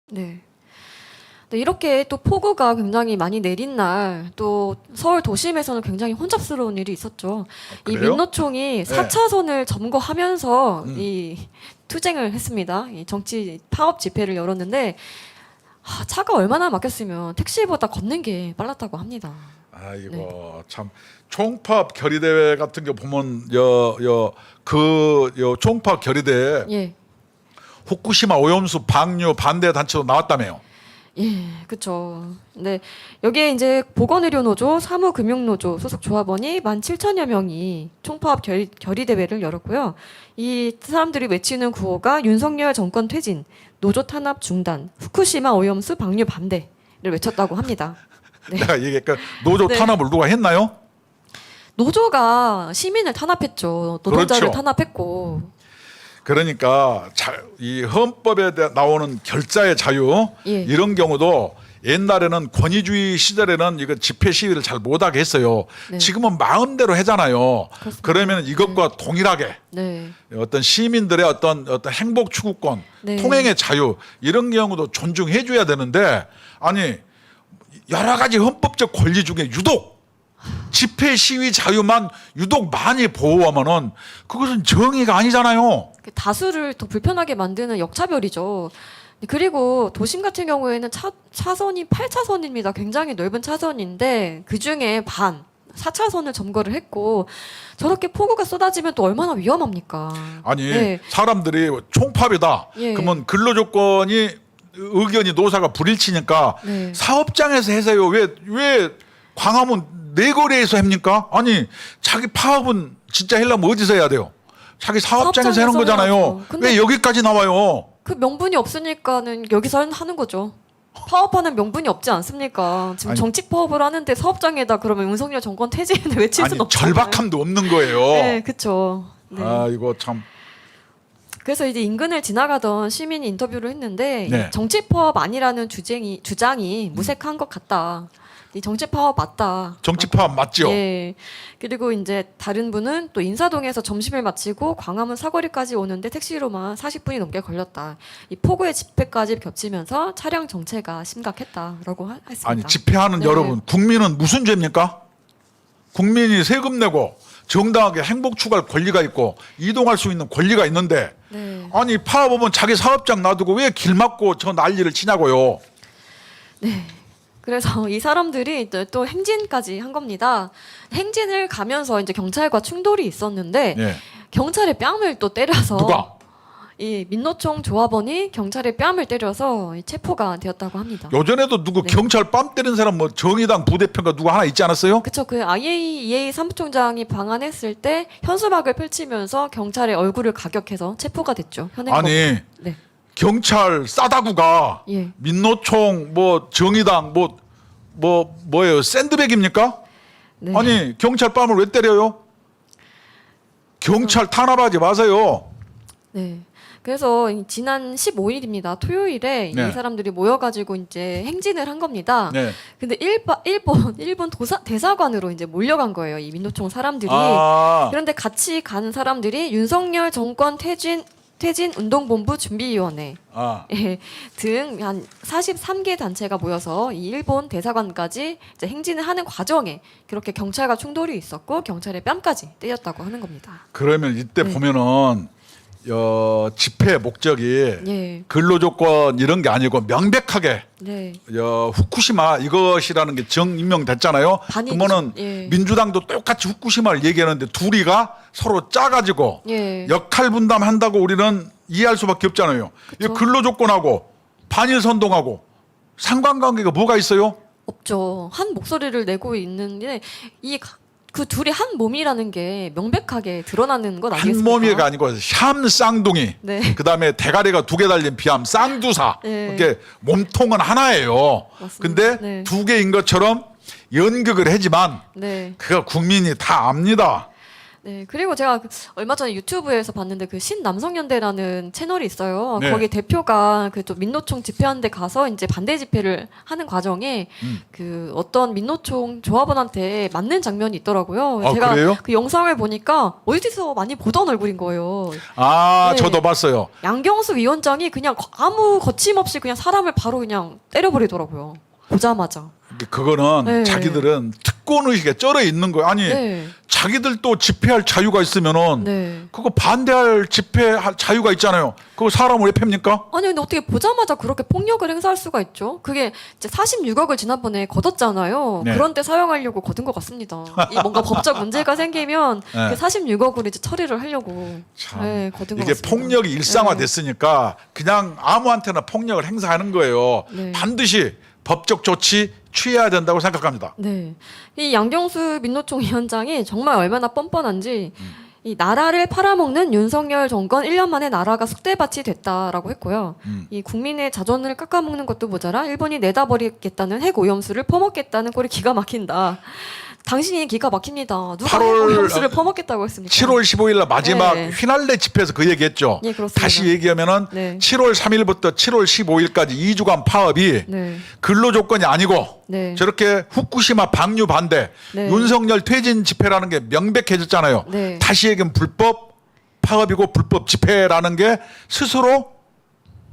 네. 네, 이렇게 또 폭우가 굉장히 많이 내린 날, 또 서울 도심에서는 굉장히 혼잡스러운 일이 있었죠. 이 그래요? 민노총이 네. 4차선을 점거하면서 이 투쟁을 했습니다. 이 정치 파업 집회를 열었는데 차가 얼마나 막혔으면 택시보다 걷는 게 빨랐다고 합니다. 아이고 네. 참 총파업 결의대회 같은 거 보면 요 총파업 결의대회 예. 후쿠시마 오염수 방류 반대 단체도 나왔다며요. 예, 그렇죠. 네, 여기에 이제 보건의료노조, 사무금융노조 소속 조합원이 17,000여 명이 총파업 결의대회를 열었고요. 이 사람들이 외치는 구호가 윤석열 정권 퇴진, 노조 탄압 중단, 후쿠시마 오염수 방류 반대를 외쳤다고 합니다. 네. 내가 얘기했까 노조 네. 탄압을 누가 했나요? 노조가 시민을 탄압했죠. 노동자를 그렇죠. 탄압했고. 그러니까 이 헌법에 나오는 결자의 자유 예. 이런 경우도 옛날에는 권위주의 시절에는 이거 집회 시위를 잘 못하게 했어요. 네. 지금은 마음대로 하잖아요. 그렇습니다. 그러면 이것과 동일하게 네. 어떤 시민들의 어떤 행복 추구권, 네. 통행의 자유 이런 경우도 존중해 줘야 되는데 아니 여러 가지 헌법적 권리 중에 유독 집회 시위 자유만 유독 많이 보호하면은 그것은 정의가 아니잖아요. 다수를 더 불편하게 만드는 역차별이죠. 그리고 도심 같은 경우에는 차선이 8차선입니다. 굉장히 넓은 차선인데 그중에 반 4차선을 점거를 했고 저렇게 폭우가 쏟아지면 또 얼마나 위험합니까? 아니 네. 사람들이 총파업이다. 예. 그러면 근로조건이 의견이 노사가 불일치니까 네. 사업장에서 해서요. 왜 광화문 내거리에서 합니까? 아니 자기 파업은 진짜 하려면 어디서 해야 돼요? 자기 사업장에서 하는 사업장에서 거잖아요. 해야죠. 근데 왜 여기까지 나와요? 그 명분이 없으니까는 여기서 하는 거죠. 파업하는 명분이 없지 않습니까? 지금 아니, 정책 파업을 하는데 사업장에다 그러면 윤석열 정권 퇴진을 외칠 아니 수는 없잖아요. 절박함도 없는 거예요. 네, 그렇죠. 네. 아 이거 참. 그래서 이제 인근을 지나가던 시민이 인터뷰를 했는데 네. 이 정치 파업 아니라는 주장이 무색한 것 같다. 이 정치 파업 맞다. 정치 파업 맞죠? 예. 그리고 이제 다른 분은 또 인사동에서 점심을 마치고 광화문 사거리까지 오는데 택시로만 40분이 넘게 걸렸다. 이 폭우의 집회까지 겹치면서 차량 정체가 심각했다라고 했습니다. 아니 집회하는 네. 여러분 국민은 무슨 죄입니까? 국민이 세금 내고 정당하게 행복 추구할 권리가 있고 이동할 수 있는 권리가 있는데 네. 아니 파업하면 자기 사업장 놔두고 왜 길 막고 저 난리를 치냐고요. 네. 그래서 이 사람들이 또 행진까지 한 겁니다. 행진을 가면서 이제 경찰과 충돌이 있었는데 예. 경찰의 뺨을 또 때려서 누가? 이 민노총 조합원이 경찰의 뺨을 때려서 체포가 되었다고 합니다. 요전에도 누구 네. 경찰 뺨 때린 사람 뭐 정의당 부대표가 누가 하나 있지 않았어요? 그쵸. 그 EA 사무총장이 방한했을 때 현수막을 펼치면서 경찰의 얼굴을 가격해서 체포가 됐죠. 현행범. 아니 네. 경찰 싸다구가 예. 민노총 뭐 정의당 뭐예요 샌드백입니까? 네. 아니 경찰 뺨을 왜 때려요? 경찰 탄압하지 마세요. 네. 그래서 지난 15일입니다. 토요일에 네. 이 사람들이 모여가지고 이제 행진을 한 겁니다. 네. 근데 일본 대사관으로 이제 몰려간 거예요. 이 민노총 사람들이. 아, 그런데 같이 간 사람들이 윤석열 정권 퇴진 운동본부 준비위원회 아. 등 한 43개 단체가 모여서 이 일본 대사관까지 이제 행진을 하는 과정에 그렇게 경찰과 충돌이 있었고 경찰의 뺨까지 때렸다고 하는 겁니다. 그러면 이때 네. 보면은 집회 목적이 예, 근로조건 이런 게 아니고 명백하게 네, 후쿠시마 이것이라는 게 정임명됐잖아요. 반이죠. 그러면은 예. 민주당도 똑같이 후쿠시마를 얘기하는데 둘이가 서로 짜가지고 예, 역할 분담한다고 우리는 이해할 수밖에 없잖아요. 이 그쵸. 근로조건하고 반일 선동하고 상관관계가 뭐가 있어요? 없죠. 한 목소리를 내고 있는데 그 둘이 한 몸이라는 게 명백하게 드러나는 것 한 아니겠습니까? 몸이가 아니고 샴 쌍둥이. 네. 그다음에 대가리가 두 개 달린 비암 쌍두사. 네. 이렇게 몸통은 하나예요. 맞습니다. 근데 네. 두 개인 것처럼 연극을 하지만 네. 그거 국민이 다 압니다. 네, 그리고 제가 얼마 전에 유튜브에서 봤는데 그 신남성연대라는 채널이 있어요. 네. 거기 대표가 그 좀 민노총 집회하는 데 가서 이제 반대 집회를 하는 과정에 그 어떤 민노총 조합원한테 맞는 장면이 있더라고요. 아, 제가 그래요? 그 영상을 보니까 어디서 많이 보던 얼굴인 거예요. 아, 네. 저도 봤어요. 양경수 위원장이 그냥 아무 거침없이 그냥 사람을 바로 그냥 때려버리더라고요. 보자마자. 그거는 네. 자기들은 특권 의식에 쩔어 있는 거예요. 아니 네. 자기들도 집회할 자유가 있으면은 네. 그거 반대할 집회할 자유가 있잖아요. 그거 사람을 왜 팹니까? 아니 근데 어떻게 보자마자 그렇게 폭력을 행사할 수가 있죠? 그게 이제 46억을 지난번에 걷었잖아요. 네. 그런 때 사용하려고 걷은 것 같습니다. 이 뭔가 법적 문제가 생기면 네. 그 46억을 이제 처리를 하려고 참, 네, 걷은 것 이게 같습니다. 폭력이 일상화됐으니까 그냥 아무한테나 폭력을 행사하는 거예요. 네. 반드시 법적 조치 취해야 된다고 생각합니다. 네. 이 양경수 민노총 위원장이 정말 얼마나 뻔뻔한지 이 나라를 팔아먹는 윤석열 정권 1년 만에 나라가 쑥대밭이 됐다라고 했고요. 이 국민의 자존을 깎아먹는 것도 모자라 일본이 내다버리겠다는 핵 오염수를 퍼먹겠다는 꼴이 기가 막힌다. 당신이 기가 막힙니다. 누가 핵 8월 오염수를 퍼먹겠다고 했습니까? 7월 15일 날 마지막 네. 휘날레 집회에서 그 얘기했죠. 예, 그렇습니다. 다시 얘기하면은 네. 7월 3일부터 7월 15일까지 2주간 파업이 네. 근로 조건이 아니고 네. 저렇게 후쿠시마 방류 반대 네. 윤석열 퇴진 집회라는 게 명백해졌잖아요. 네. 다시 얘기하면 불법 파업이고 불법 집회라는 게 스스로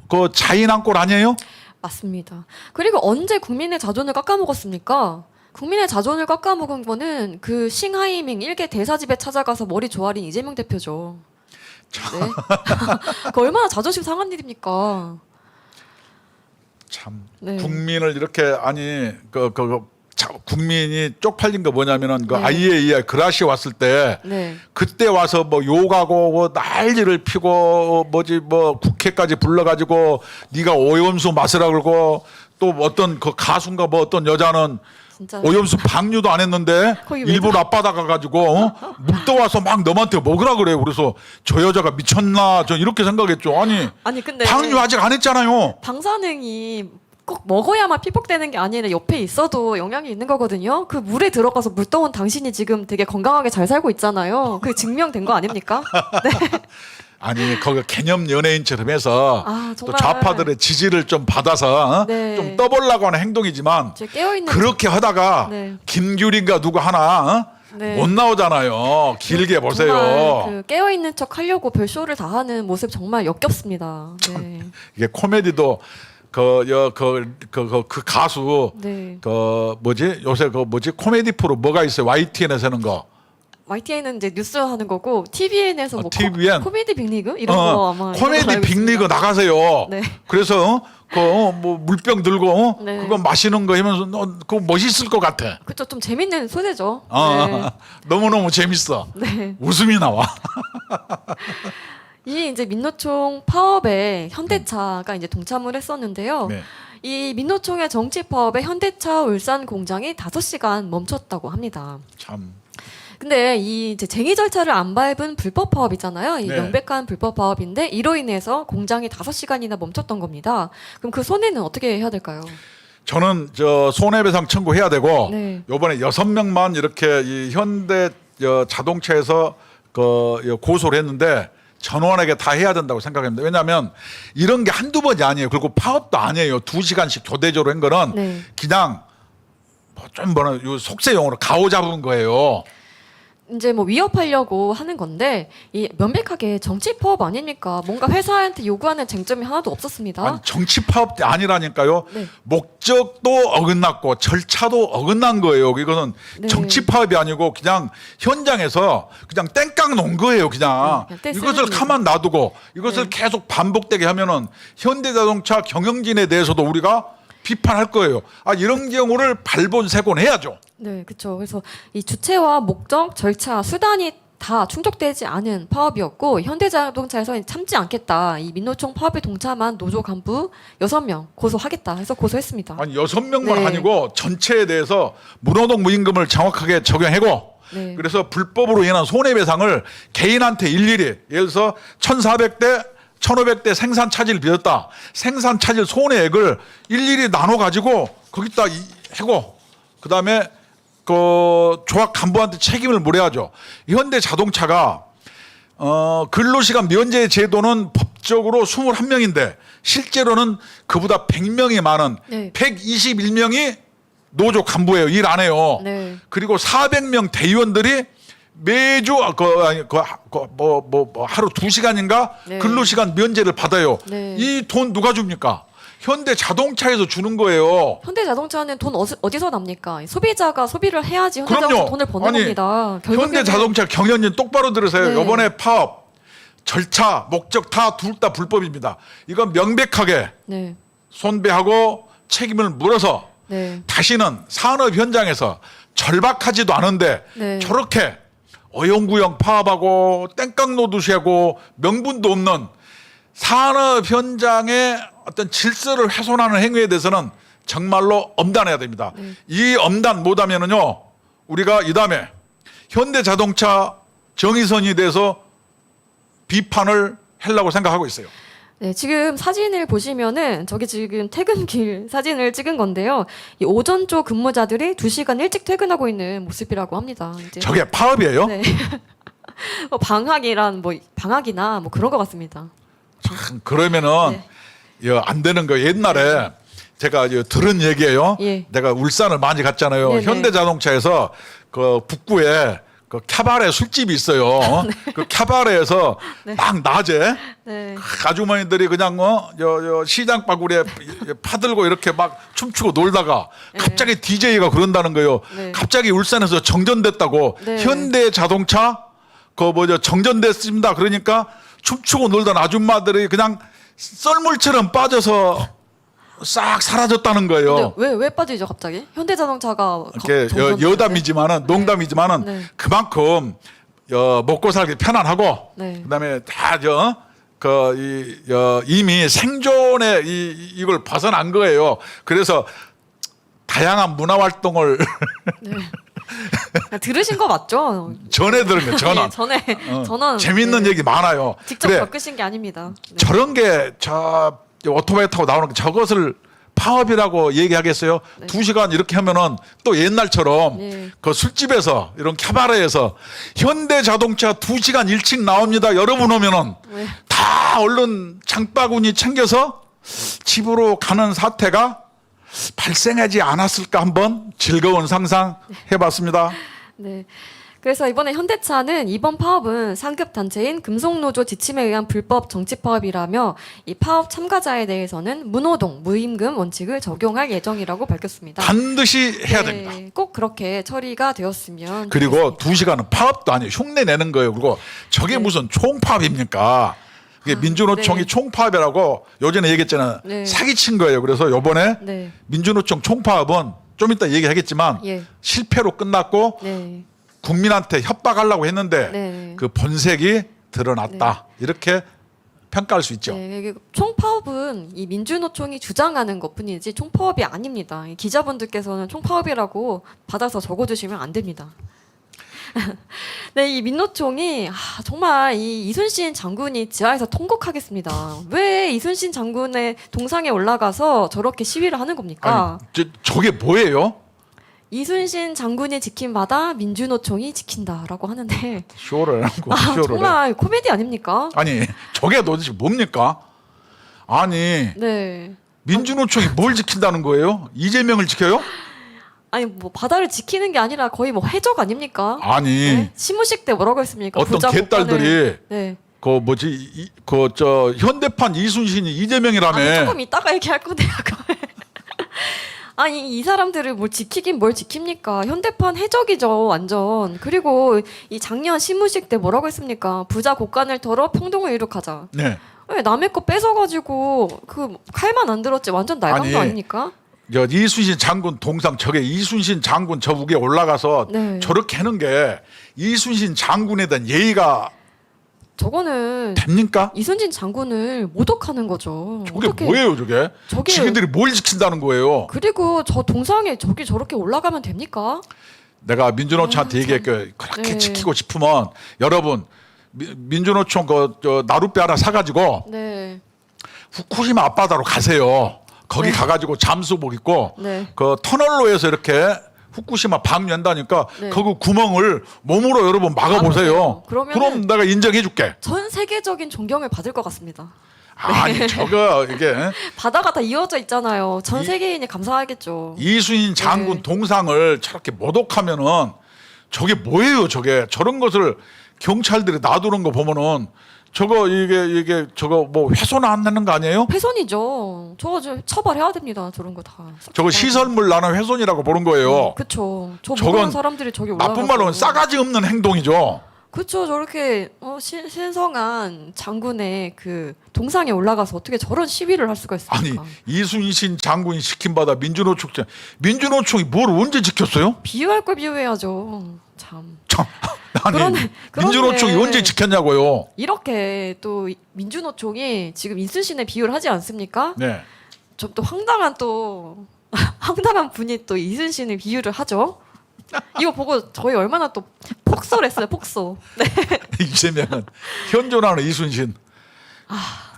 그 자인한 꼴 아니에요? 맞습니다. 그리고 언제 국민의 자존을 깎아먹었습니까? 국민의 자존을 깎아먹은 거는 그 싱하이밍 일개 대사집에 찾아가서 머리 조아린 이재명 대표죠. 네. 그 얼마나 자존심 상한 일입니까? 참 네. 국민을 이렇게 아니 국민이 쪽팔린 거 뭐냐면은 그 네. IAEA 그라시 왔을 때 네. 그때 와서 뭐 욕하고 뭐 난리를 피고 뭐 국회까지 불러가지고 네가 오염수 마시라 그러고 또 어떤 그 가수인가 뭐 어떤 여자는 진짜 오염수 방류도 안 했는데 거기 왜 일본 앞바다 가가지고 물 떠와서 막 너한테 먹으라 그래요. 그래서 저 여자가 미쳤나 저 이렇게 생각했죠. 아니 근데 방류 아직 안 했잖아요. 방사능이 꼭 먹어야만 피폭되는 게 아니라 옆에 있어도 영향이 있는 거거든요. 그 물에 들어가서 물 떠온 당신이 지금 되게 건강하게 잘 살고 있잖아요. 그게 증명된 거 아닙니까? 네. 아니 거기 개념 연예인처럼 해서 아, 또 정말. 좌파들의 지지를 좀 받아서 네. 좀 떠보려고 하는 행동이지만 이제 깨어있는 그렇게 하다가 네. 김규린가 누구 하나 네. 못 나오잖아요. 길게 보세요. 정말 그 깨어있는 척 하려고 별쇼를 다 하는 모습 정말 역겹습니다. 네. 이게 코미디도 그 가수 네. 그 뭐지 요새 그 뭐지 코미디 프로 뭐가 있어요? YTN에서 하는 거. YTN은 이제 뉴스 하는 거고 TVN에서 뭐 TVN? 코미디 빅리그 이런 거 아마 코미디 이런 거 알고 빅리그 있습니다. 나가세요. 네. 그래서 뭐 물병 들고 네. 그거 마시는 거 하면서 그거 멋있을 것 같아. 그쵸, 좀 재밌는 소재죠. 너무너무 재밌어. 네. 웃음이 나와. 이 이제 민노총 파업에 현대차가 이제 동참을 했었는데요. 네. 이 민노총의 정치 파업에 현대차 울산 공장이 5시간 멈췄다고 합니다. 참. 근데 이 이제 쟁의 절차를 안 밟은 불법 파업이잖아요. 이 네. 명백한 불법 파업인데 이로 인해서 공장이 5시간이나 멈췄던 겁니다. 그럼 그 손해는 어떻게 해야 될까요? 저는 저 손해배상 청구해야 되고 네. 요번에 6명만 이렇게 이 현대 자동차에서 고소를 했는데 전원에게 다 해야 된다고 생각합니다. 왜냐하면 이런 게 한두 번이 아니에요. 그리고 파업도 아니에요. 2시간씩 교대적으로 한 거는 네. 그냥 좀 속세 용어로 가오 잡은 거예요. 이제 뭐 위협하려고 하는 건데 이 명백하게 정치 파업 아닙니까? 뭔가 회사한테 요구하는 쟁점이 하나도 없었습니다. 아니, 정치 파업이 아니라니까요. 네. 목적도 어긋났고 절차도 어긋난 거예요. 이거는 네. 정치 파업이 아니고 그냥 현장에서 그냥 땡깡 놓은 거예요. 그냥 그냥 떼쓰는 이것을 거예요. 가만 놔두고 이것을 네. 계속 반복되게 하면은 현대자동차 경영진에 대해서도 우리가 비판할 거예요. 이런 경우를 발본색원해야죠. 네, 그렇죠. 그래서 이 주체와 목적, 절차, 수단이 다 충족되지 않은 파업이었고 현대자동차에서 참지 않겠다. 이 민노총 파업에 동참한 노조 간부 6명 고소하겠다 해서 고소했습니다. 아니 6명만 네. 아니고 전체에 대해서 무노동 무임금을 정확하게 적용하고 네. 그래서 불법으로 인한 손해배상을 개인한테 일일이 예를 들어서 1,400대 1,500대 생산 차질 빚었다. 생산 차질 손해액을 일일이 나눠 가지고 거기다 하고 그다음에 조합 간부한테 책임을 물어야죠. 현대자동차가 근로시간 면제 제도는 법적으로 21명인데 실제로는 그보다 100명이 많은 네. 121명이 노조 간부예요. 일 안 해요. 네. 그리고 400명 대의원들이 매주 하루 2시간인가 네. 근로시간 면제를 받아요. 네. 이 돈 누가 줍니까? 현대자동차에서 주는 거예요. 현대자동차는 돈 어디서 납니까? 소비자가 소비를 해야지 그럼요. 현대자동차 돈을 버는 아니, 겁니다. 결국에는 현대자동차 경영진 똑바로 들으세요. 네. 이번에 파업 절차 목적 다 둘 다 불법입니다. 이건 명백하게 네. 손배하고 책임을 물어서 네. 다시는 산업 현장에서 절박하지도 않은데 네. 저렇게 어영부영 파업하고 땡깡 노듯이하고 명분도 없는 산업 현장의 어떤 질서를 훼손하는 행위에 대해서는 정말로 엄단해야 됩니다. 이 엄단 못하면은요 우리가 이 다음에 현대자동차 정의선에 대해서 비판을 하려고 생각하고 있어요. 네, 지금 사진을 보시면은 저기 지금 퇴근길 사진을 찍은 건데요. 이 오전 쪽 근무자들이 2시간 일찍 퇴근하고 있는 모습이라고 합니다. 이제 저게 파업이에요? 네. 방학이나 뭐 그런 것 같습니다. 참 그러면은 안 되는 거 옛날에 제가 들은 얘기예요. 예. 내가 울산을 많이 갔잖아요. 네네. 현대자동차에서 그 북구에 그 캬바레 술집이 있어요. 그 캬바레에서 막 낮에 네. 아주머니들이 그냥 시장 바구리에 파들고 이렇게 막 춤추고 놀다가 갑자기 DJ가 그런다는 거예요. 네. 갑자기 울산에서 정전됐다고. 네. 현대자동차 정전됐습니다. 그러니까 춤추고 놀던 아줌마들이 그냥 썰물처럼 빠져서 싹 사라졌다는 거예요. 근데 왜 빠지죠 갑자기? 현대자동차가 이렇게 정전됐는데? 여담이지만은 농담이지만은 네. 그만큼 먹고 살기 편안하고 네. 그다음에 다 이미 생존에 이걸 벗어난 거예요. 그래서 다양한 문화 활동을 들으신 거 맞죠? 전에 들으면 전화. 네, 전화 재밌는 네. 얘기 많아요. 직접 그래, 겪으신 게 아닙니다. 네. 저런 게 오토바이 타고 나오는 게 저것을 파업이라고 얘기하겠어요? 2시간 이렇게 하면은 또 옛날처럼 네. 그 술집에서 이런 캬바레에서 현대자동차 2시간 일찍 나옵니다. 여러분 오면은 네. 다 얼른 장바구니 챙겨서 집으로 가는 사태가 발생하지 않았을까 한번 즐거운 상상 해봤습니다. 네. 그래서 이번에 현대차는 이번 파업은 상급 단체인 금속노조 지침에 의한 불법 정치 파업이라며 이 파업 참가자에 대해서는 무노동, 무임금 원칙을 적용할 예정이라고 밝혔습니다. 반드시 해야 네, 됩니다. 꼭 그렇게 처리가 되었으면 그리고 좋겠습니다. 2시간은 파업도 아니에요. 흉내 내는 거예요. 그리고 저게 네. 무슨 총파업입니까? 이게 민주노총이 네. 총파업이라고 요전에 얘기했잖아요. 네. 사기친 거예요. 그래서 요번에 네. 민주노총 총파업은 좀 이따 얘기하겠지만 예. 실패로 끝났고 네. 국민한테 협박하려고 했는데 네. 그 본색이 드러났다. 이렇게 평가할 수 있죠. 네, 이게 총파업은 이 민주노총이 주장하는 것뿐이지 총파업이 아닙니다. 이 기자분들께서는 총파업이라고 받아서 적어주시면 안 됩니다. 네, 이 민노총이 정말 이 이순신 장군이 지하에서 통곡하겠습니다. 왜 이순신 장군의 동상에 올라가서 저렇게 시위를 하는 겁니까? 아니, 저게 뭐예요? 이순신 장군이 지킨 바다 민주노총이 지킨다라고 하는데 쇼를 하고 쇼를 해. 정말 코미디 아닙니까? 아니 저게 도대체 뭡니까? 아니 네. 민주노총이 뭘 지킨다는 거예요? 이재명을 지켜요? 아니 뭐 바다를 지키는 게 아니라 거의 뭐 해적 아닙니까? 아니 네? 시무식 때 뭐라고 했습니까? 어떤 부자 개딸들이 복권을- 네. 현대판 이순신이 이재명이라며. 아니 조금 이따가 얘기할 건데요. 그걸. 아니 이 사람들을 뭘 지키긴 뭘 지킵니까? 현대판 해적이죠 완전. 그리고 이 작년 시무식 때 뭐라고 했습니까? 부자 곡간을 털어 평동을 이룩하자. 네. 왜 남의 거 뺏어가지고 그 칼만 안 들었지 완전 날강도 아니, 아닙니까? 이순신 장군 동상 저게 이순신 장군 저 위에 올라가서 네. 저렇게 하는 게 이순신 장군에 대한 예의가 저거는 됩니까? 이순신 장군을 모독하는 거죠. 저게 어떻게- 뭐예요 저게? 저게- 지들이 뭘 지킨다는 거예요? 그리고 저 동상에 저기 저렇게 올라가면 됩니까? 내가 민주노총한테 얘기했게 그렇게 네. 지키고 싶으면 여러분 민주노총 나룻배 하나 사가지고 네. 후쿠시마 앞바다로 가세요. 거기 가가지고 잠수복 입고 네. 그 터널로에서 이렇게 후쿠시마 방연다니까 네. 거기 구멍을 몸으로 여러분 막아보세요. 그러면은- 그럼 내가 인정해줄게. 전 세계적인 존경을 받을 것 같습니다. 아니 저거 이게 바다가 다 이어져 있잖아요. 전 세계인이 감사하겠죠. 이순신 장군 네. 동상을 저렇게 모독하면은 저게 뭐예요? 저게 저런 것을 경찰들이 놔두는 거 보면은 저거 이게 저거 뭐 훼손 안 되는 거 아니에요? 훼손이죠. 저거 좀 처벌해야 됩니다. 저런 거 다. 저거 시설물 나는 훼손이라고 보는 거예요. 그렇죠. 저 저건 모르는 사람들이 저기 올라가고. 나쁜 말로는 싸가지 없는 행동이죠. 그렇죠. 저렇게 신성한 장군의 그 동상에 올라가서 어떻게 저런 시위를 할 수가 아니 있습니까? 이순신 장군이 시킴받아 민주노총이 뭘 언제 지켰어요? 비유할 걸 비유해야죠. 참. 참 아니 그러네. 민주노총이 언제 지켰냐고요? 이렇게 또 민주노총이 지금 이순신의 비유를 하지 않습니까? 네. 좀 또 황당한 또 황당한 분이 또 이순신의 비유를 하죠. 이거 보고 저희 얼마나 또 폭소했어요. 폭소. 네. 이재명은 현존하는 이순신.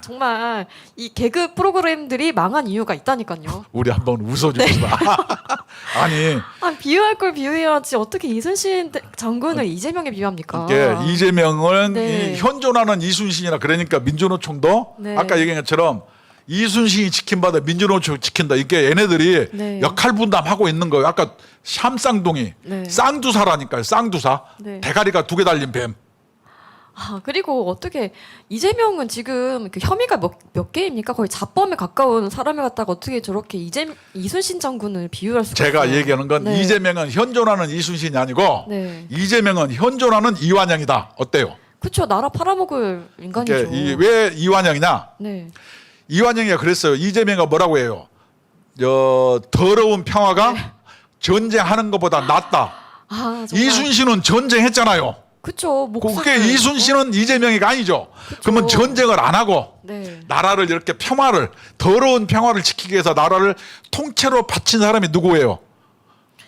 정말 이 개그 프로그램들이 망한 이유가 있다니까요. 우리 한번 웃어줍시다. 아니 아, 비유할 걸 비유해야지 어떻게 이순신 장군을 이재명에 비유합니까? 이게 이재명은 네. 이 현존하는 이순신이라 그러니까 민주노총도 네. 아까 얘기한 것처럼 이순신이 지킨받아 민주노총 지킨다. 이게 얘네들이 네. 역할 분담하고 있는 거예요. 아까 샴쌍둥이 네. 쌍두사라니까요. 쌍두사. 네. 대가리가 두 개 달린 뱀. 아, 그리고 어떻게 이재명은 지금 그 혐의가 몇 개입니까? 거의 자범에 가까운 사람을 갖다가 어떻게 저렇게 이순신 장군을 비유할 수가 제가 있어요? 얘기하는 건 네. 이재명은 현존하는 이순신이 아니고 네. 이재명은 현존하는 이완영이다. 어때요? 그렇죠. 나라 팔아먹을 인간이죠. 이게 왜 이완영이냐? 네. 이완영이가 그랬어요. 이재명이 뭐라고 해요? 더러운 평화가 전쟁하는 것보다 낫다. 아, 정말. 이순신은 전쟁했잖아요. 그쵸. 그게 이순신은 이재명이가 아니죠. 그러면 전쟁을 안 하고 네. 나라를 이렇게 더러운 평화를 지키기 위해서 나라를 통째로 바친 사람이 누구예요?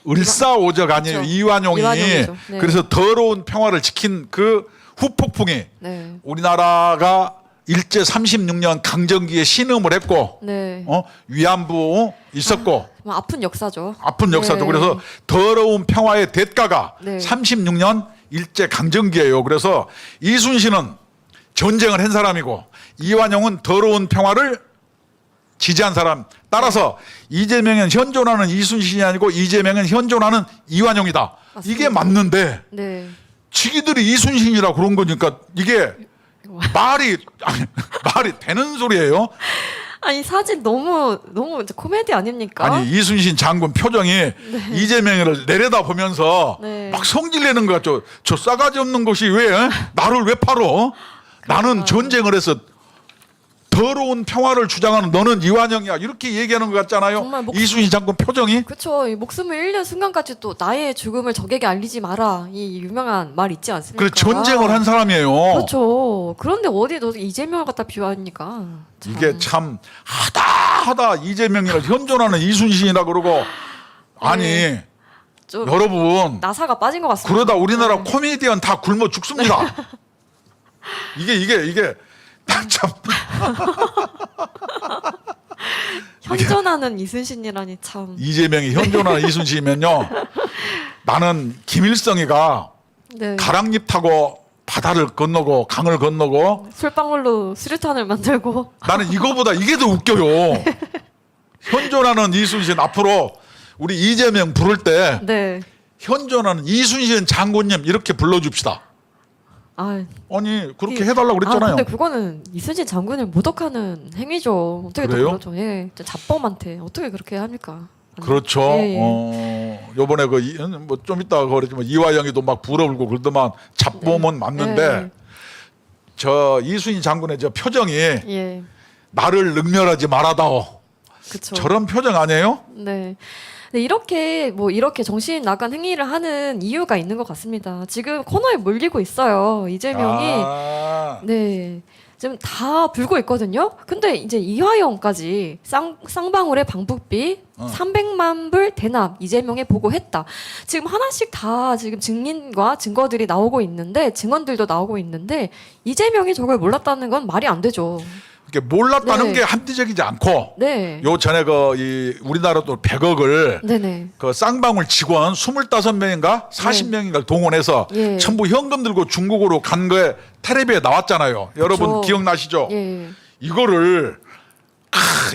을사오적 아니에요. 그렇죠. 이완용이. 이완용이죠. 네. 그래서 더러운 평화를 지킨 그 후폭풍이 네. 우리나라가 일제 36년 강점기에 신음을 했고 네. 위안부 있었고 정말 아픈 역사죠. 아픈 역사도 네. 그래서 더러운 평화의 대가가 네. 36년 일제 강점기예요. 그래서 이순신은 전쟁을 한 사람이고 이완용은 더러운 평화를 지지한 사람. 따라서 이재명은 현존하는 이순신이 아니고 이재명은 현존하는 이완용이다. 맞습니다. 이게 맞는데 네. 지기들이 이순신이라 그런 거니까 이게 말이 되는 소리예요. 아니 사진 너무 이제 코미디 아닙니까? 아니 이순신 장군 표정이 이재명을 내려다 보면서 네. 막 성질내는 것 같죠. 저 싸가지 없는 것이 왜 나를 왜 팔어? 나는 전쟁을 해서 더러운 평화를 주장하는 너는 이완영이야. 이렇게 얘기하는 것 같잖아요. 정말 이순신 장군 표정이. 그렇죠. 목숨을 잃는 순간까지 또 나의 죽음을 적에게 알리지 마라. 이 유명한 말 있지 않습니까? 그래 전쟁을 한 사람이에요. 그렇죠. 그런데 어디 너 이재명을 갖다 비유하니까 참. 이게 참 하다 이재명이라 현존하는 이순신이라 그러고 아니 네. 좀 여러분 나사가 빠진 것 같습니다. 그러다 우리나라 네. 코미디언 다 굶어 죽습니다. 이게 참 현존하는 이순신이라니 참. 이재명이 현존하는 이순신이면요. 나는 김일성이가 네. 가랑잎 타고 바다를 건너고 강을 건너고 술방울로 수류탄을 만들고 나는 이거보다 이게 더 웃겨요. 현존하는 이순신 앞으로 우리 이재명 부를 때 네. 현존하는 이순신 장군님 이렇게 불러줍시다. 아, 아니 그렇게 해달라고 그랬잖아요. 근데 그거는 이순신 장군을 모독하는 행위죠. 어떻게 또 그래요? 그러죠? 예, 진짜 잡범한테 어떻게 그렇게 합니까? 그렇죠. 예, 예. 요번에 뭐 좀 이따 그랬지만 이화영이도 막 불어불고 그러더만 잡범은 맞는데 네. 저 이순신 장군의 저 표정이 예, 나를 능멸하지 말아다오. 그렇죠. 저런 표정 아니에요? 네. 네, 이렇게 정신 나간 행위를 하는 이유가 있는 것 같습니다. 지금 코너에 몰리고 있어요. 이재명이 아, 네. 지금 다 불고 있거든요. 근데 이제 이화영까지 쌍방울의 방북비 300만 불 대납 이재명에 보고했다. 지금 하나씩 다 지금 증인과 증거들이 나오고 있는데 증언들도 나오고 있는데 이재명이 저걸 몰랐다는 건 말이 안 되죠. 이렇게 몰랐다는 네. 게 합리적이지 않고 네. 요 전에 이 우리나라 또 100억을 네네. 그 쌍방울 직원 25명인가 40명인가 동원해서 예. 전부 현금 들고 중국으로 간 거에 텔레비에 나왔잖아요. 여러분 기억나시죠? 예. 이거를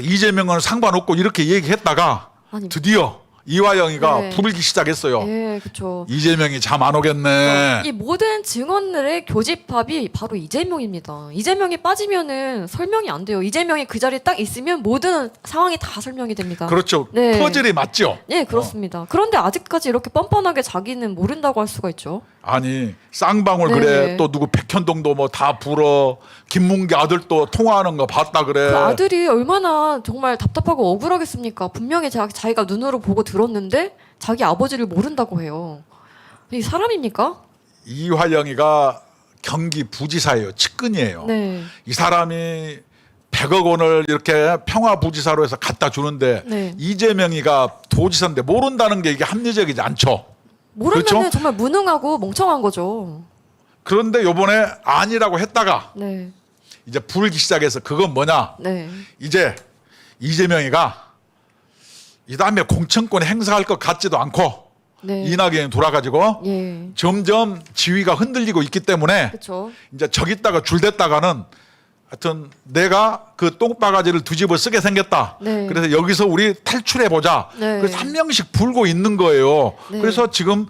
이재명은 상관없고 이렇게 얘기했다가 아니, 드디어 이화영이가 네. 부르기 시작했어요. 예, 그렇죠. 이재명이 잠 안 오겠네. 이 모든 증언들의 교집합이 바로 이재명입니다. 이재명이 빠지면은 설명이 안 돼요. 이재명이 그 자리에 딱 있으면 모든 상황이 다 설명이 됩니다. 그렇죠. 네. 퍼즐이 맞죠. 예, 그렇습니다. 그런데 아직까지 이렇게 뻔뻔하게 자기는 모른다고 할 수가 있죠. 아니 쌍방울 네. 그래 또 누구 백현동도 뭐 다 불어 김문기 아들도 통화하는 거 봤다 그래. 그 아들이 얼마나 정말 답답하고 억울하겠습니까? 분명히 자기가 눈으로 보고 들었는데 자기 아버지를 모른다고 해요. 이 사람입니까? 이화영이가 경기 부지사예요. 측근이에요. 네. 이 사람이 100억 원을 이렇게 평화부지사로 해서 갖다 주는데 네. 이재명이가 도지사인데 모른다는 게 이게 합리적이지 않죠. 모르면 그렇죠? 정말 무능하고 멍청한 거죠. 그런데 요번에 아니라고 했다가 네. 이제 불기 시작해서 그건 뭐냐. 네. 이제 이재명이가 이 다음에 공천권 행사할 것 같지도 않고 네. 이낙연이 돌아가지고 예. 점점 지위가 흔들리고 있기 때문에 그렇죠. 이제 저기다가 줄댔다가는 하여튼 내가 그 똥바가지를 뒤집어 쓰게 생겼다. 네. 그래서 여기서 우리 탈출해 보자. 네. 그래서 한 명씩 불고 있는 거예요. 네. 그래서 지금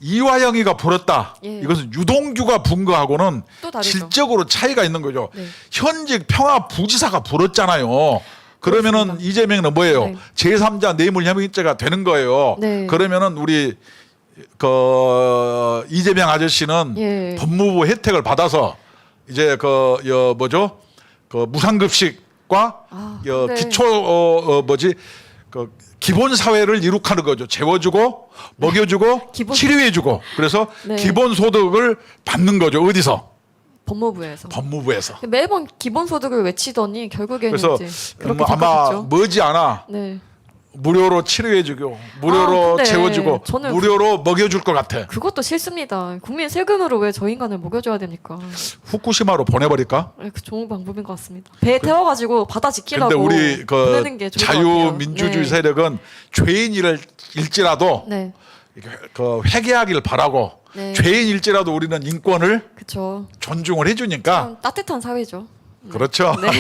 이화영이가 불었다. 예. 이것은 유동규가 분 거하고는 또 다르죠. 질적으로 차이가 있는 거죠. 네. 현직 평화부지사가 불었잖아요. 그러면은 그렇습니다. 이재명은 뭐예요? 네. 제3자 뇌물혐의죄가 되는 거예요. 네. 그러면은 우리 그 이재명 아저씨는 예. 법무부 혜택을 받아서 이제 뭐죠? 그 무상급식과 네. 기초 그 기본 사회를 이룩하는 거죠. 재워주고 먹여주고 기본- 치료해주고 그래서 네. 기본 소득을 받는 거죠. 어디서? 법무부에서 법무부에서. 매번 기본소득을 외치더니 결국에는 그래서 이제 그렇게 아마 잡혔죠. 머지않아 네. 무료로 치료해주고 무료로 근데 재워주고 저는 무료로 먹여줄 것 같아. 그것도 싫습니다. 국민 세금으로 왜 저 인간을 먹여줘야 됩니까? 후쿠시마로 보내버릴까? 네, 그 좋은 방법인 것 같습니다. 배에 태워가지고 바다 지키라고 근데 우리 보내는 게 좋을 것 같아요. 자유민주주의 네. 세력은 죄인일지라도 네, 그 회개하길 바라고 네. 죄인일지라도 우리는 인권을 그렇죠. 존중을 해주니까 참 따뜻한 사회죠. 그렇죠. 네.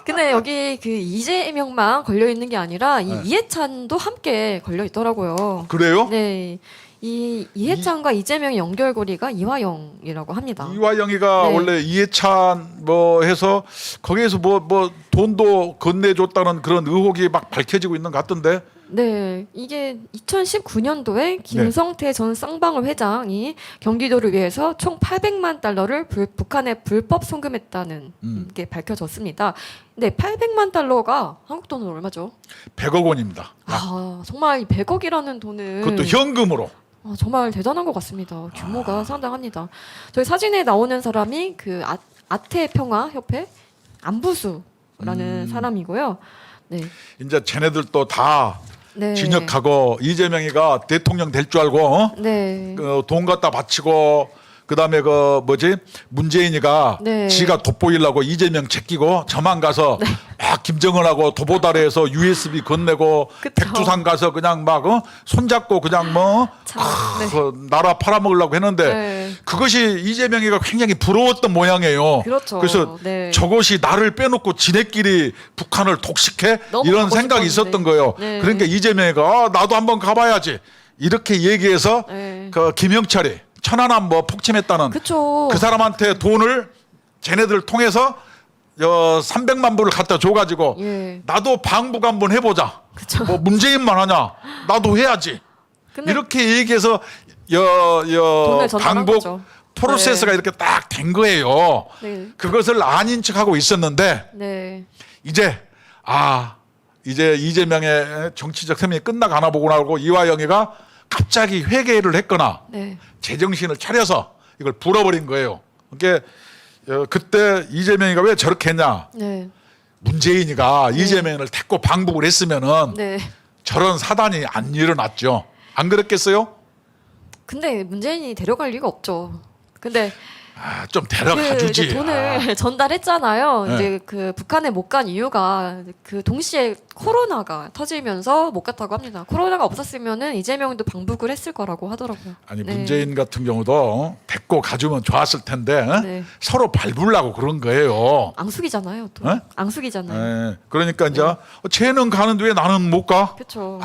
근데 여기 그 이재명만 걸려 있는 게 아니라 이 네. 이해찬도 함께 걸려 있더라고요. 그래요? 네. 이 이해찬과 이재명의 연결고리가 이화영이라고 합니다. 이화영이가 네. 원래 이해찬 뭐 해서 거기에서 뭐 돈도 건네줬다는 그런 의혹이 막 밝혀지고 있는 것 같던데. 네, 이게 2019년도에 김성태 전 쌍방울 회장이 경기도를 위해서 총 800만 달러를 북한에 불법 송금했다는 게 밝혀졌습니다. 근데 800만 달러가 한국 돈으로 얼마죠? 100억 원입니다. 아, 정말 이 100억이라는 돈은 그것도 현금으로. 정말 대단한 것 같습니다. 규모가 상당합니다. 저희 사진에 나오는 사람이 그 아태평화협회 안부수라는 사람이고요. 네. 이제 쟤네들도 다 네. 진역하고 이재명이가 대통령 될 줄 알고 네. 돈 갖다 바치고 그다음에 문재인이가 네. 지가 돋보이려고 이재명 제끼고 저만 가서 막 김정은하고 도보다리에서 USB 건네고 그쵸. 백두산 가서 그냥 막 손잡고 그냥 참, 네. 그 나라 팔아먹으려고 했는데 네. 그것이 이재명이가 굉장히 부러웠던 모양이에요. 그렇죠. 그래서 네. 저것이 나를 빼놓고 지네끼리 북한을 독식해 너무 이런 가고 생각이 싶었는데. 있었던 거예요. 네. 그러니까 이재명이가 나도 한번 가봐야지 이렇게 얘기해서 네. 그 김영철이 천안함 폭침했다는 그쵸. 그 사람한테 돈을 쟤네들 통해서 300만 불을 갖다 줘가지고 예. 나도 방북 한번 해보자. 그쵸. 뭐 문재인만 하냐? 나도 해야지. 근데 이렇게 얘기해서 돈을 전달한 방북 거죠. 프로세스가 네. 이렇게 딱 된 거예요. 네. 그것을 아닌 척하고 있었는데 네. 이제 이재명의 정치적 생명이 끝나가나 보구나 하고 이화영이가 갑자기 회개를 했거나 네. 제정신을 차려서 이걸 불어버린 거예요. 그러니까 그때 이재명이가 왜 저렇게 했냐? 네. 문재인이가 이재명을 택고 방북을 했으면은 네. 저런 사단이 안 일어났죠. 안 그랬겠어요? 근데 문재인이 데려갈 리가 없죠. 근데 좀 데려가 주지. 이제 돈을 전달했잖아요. 네. 이제 그 북한에 못 간 이유가 그 동시에 코로나가 터지면서 못 갔다고 합니다. 코로나가 없었으면은 이재명도 방북을 했을 거라고 하더라고요. 아니 네. 문재인 같은 경우도 데리고 가주면 좋았을 텐데 네. 서로 밟으려고 그런 거예요. 앙숙이잖아요. 또 네? 앙숙이잖아요. 그러니까 이제 쟤는 가는데 왜 나는 못 가? 그렇죠.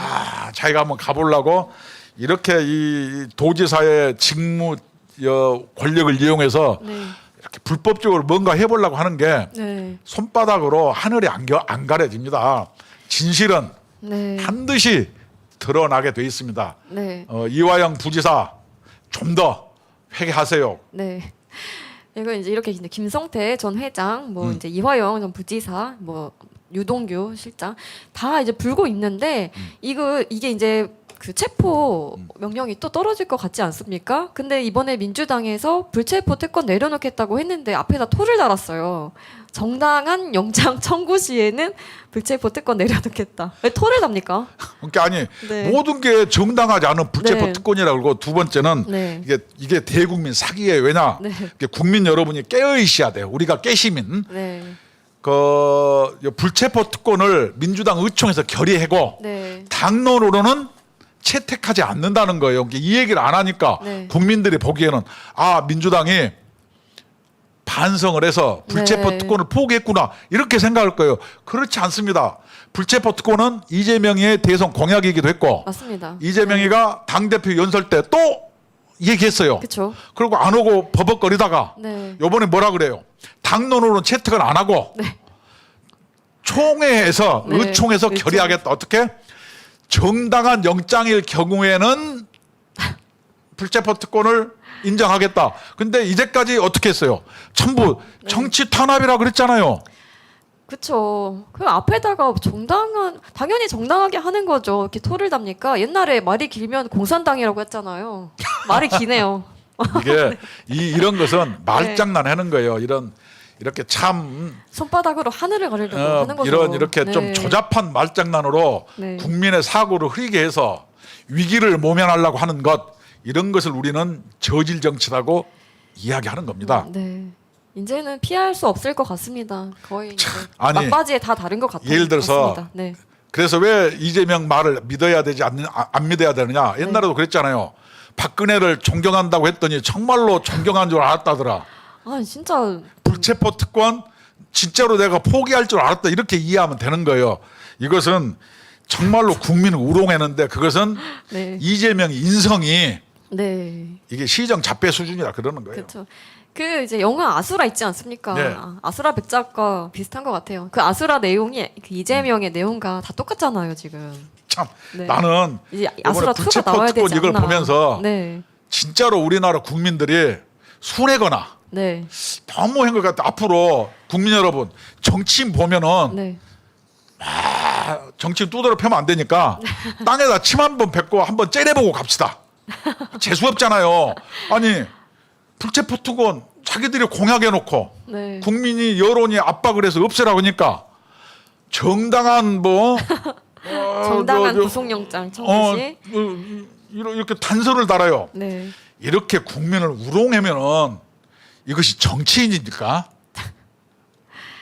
자기가 한번 가보려고 이렇게 이 도지사의 직무 권력을 이용해서 네. 이렇게 불법적으로 뭔가 해보려고 하는 게 네. 손바닥으로 하늘이 안 가려집니다. 진실은 네. 반드시 드러나게 돼 있습니다. 네. 이화영 부지사 좀 더 회개하세요. 네. 이거 이제 이렇게 이제 김성태 전 회장, 뭐 이제 이화영 전 부지사, 뭐 유동규 실장 다 이제 불고 있는데 이게 이제 그 체포 명령이 또 떨어질 것 같지 않습니까? 근데 이번에 민주당에서 불체포 특권 내려놓겠다고 했는데 앞에다 토를 달았어요. 정당한 영장 청구 시에는 불체포 특권 내려놓겠다. 왜 토를 답니까? 그러니까 아니 네. 모든 게 정당하지 않은 불체포 네. 특권이라고 그러고 두 번째는 네. 이게 대국민 사기예요. 왜냐? 네. 이게 국민 여러분이 깨어 있어야 돼요. 우리가 깨시민 네. 그 불체포 특권을 민주당 의총에서 결의하고 네. 당론으로는 채택하지 않는다는 거예요. 이 얘기를 안 하니까 네. 국민들이 보기에는 민주당이 반성을 해서 불체포 네. 특권을 포기했구나 이렇게 생각할 거예요. 그렇지 않습니다. 불체포 특권은 이재명의 대선 공약이기도 했고 맞습니다. 이재명이가 당대표 연설 때 또 얘기했어요. 그렇죠. 그리고 안 오고 버벅거리다가 네. 요번에 뭐라 그래요? 당론으로는 채택을 안 하고 네. 총회에서 네. 의총에서 의총. 결의하겠다. 어떻게? 정당한 영장일 경우에는 불체포 특권을 인정하겠다. 근데 이제까지 어떻게 했어요? 전부 네. 정치 탄압이라 그랬잖아요. 그쵸. 그 앞에다가 당연히 정당하게 하는 거죠. 이렇게 토를 답니까? 옛날에 말이 길면 공산당이라고 했잖아요. 말이 기네요. 이게 이런 것은 말장난 하는 거예요. 이렇게 참 손바닥으로 하늘을 가리려고 하는 거죠. 이렇게 좀 네. 조잡한 말장난으로 네. 국민의 사고를 흐리게 해서 위기를 모면하려고 하는 것 이런 것을 우리는 저질 정치라고 이야기하는 겁니다. 네. 이제는 피할 수 없을 것 같습니다. 거의 이제 아니, 막바지에 다 다른 것 같아요. 예를 들어서 같습니다. 네. 그래서 왜 이재명 말을 믿어야 되지 안 믿어야 되느냐? 옛날에도 그랬잖아요. 박근혜를 존경한다고 했더니 정말로 존경한 줄 알았다더라. 진짜 불체포 특권 진짜로 내가 포기할 줄 알았다 이렇게 이해하면 되는 거예요. 이것은 정말로 국민을 우롱했는데 그것은 네. 이재명 인성이 네. 이게 시정 잡배 수준이라 그러는 거예요. 그렇죠. 그 이제 영화 아수라 있지 않습니까? 네. 아수라 백작과 비슷한 것 같아요. 그 아수라 내용이 그 이재명의 내용과 다 똑같잖아요, 지금. 참 네. 나는 이제 이번에 아수라 2가 불체포 나와야 특권 되지 이걸 않나. 보면서 네. 진짜로 우리나라 국민들이 순회거나 네. 너무 한것 같아. 앞으로 국민 여러분 정치인 보면은 네. 정치인 두드러 펴면 안 되니까 땅에다 침 한 번 뱉고 한번 째려보고 갑시다. 재수 없잖아요. 아니 불체포 특권 자기들이 공약해놓고 네. 국민이 여론이 압박을 해서 없애라고 하니까 정당한 정당한 구속영장 청구 시. 이렇게 단서를 달아요. 네. 이렇게 국민을 우롱하면은 이것이 정치인입니까?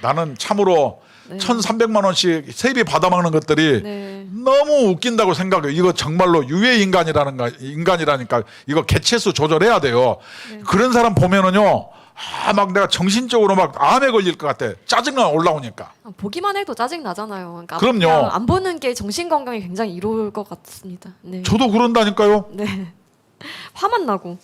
나는 참으로 네. 1,300만 원씩 세비 받아먹는 것들이 네. 너무 웃긴다고 생각해요. 이거 정말로 유해 인간이라니까 이거 개체수 조절해야 돼요. 네. 그런 사람 보면은요. 막 내가 정신적으로 막 암에 걸릴 것 같아. 짜증나 올라오니까. 보기만 해도 짜증 나잖아요. 그러니까 그럼요. 그냥 안 보는 게 정신 건강에 굉장히 이로울 것 같습니다. 네. 저도 그런다니까요. 네. 화만 나고.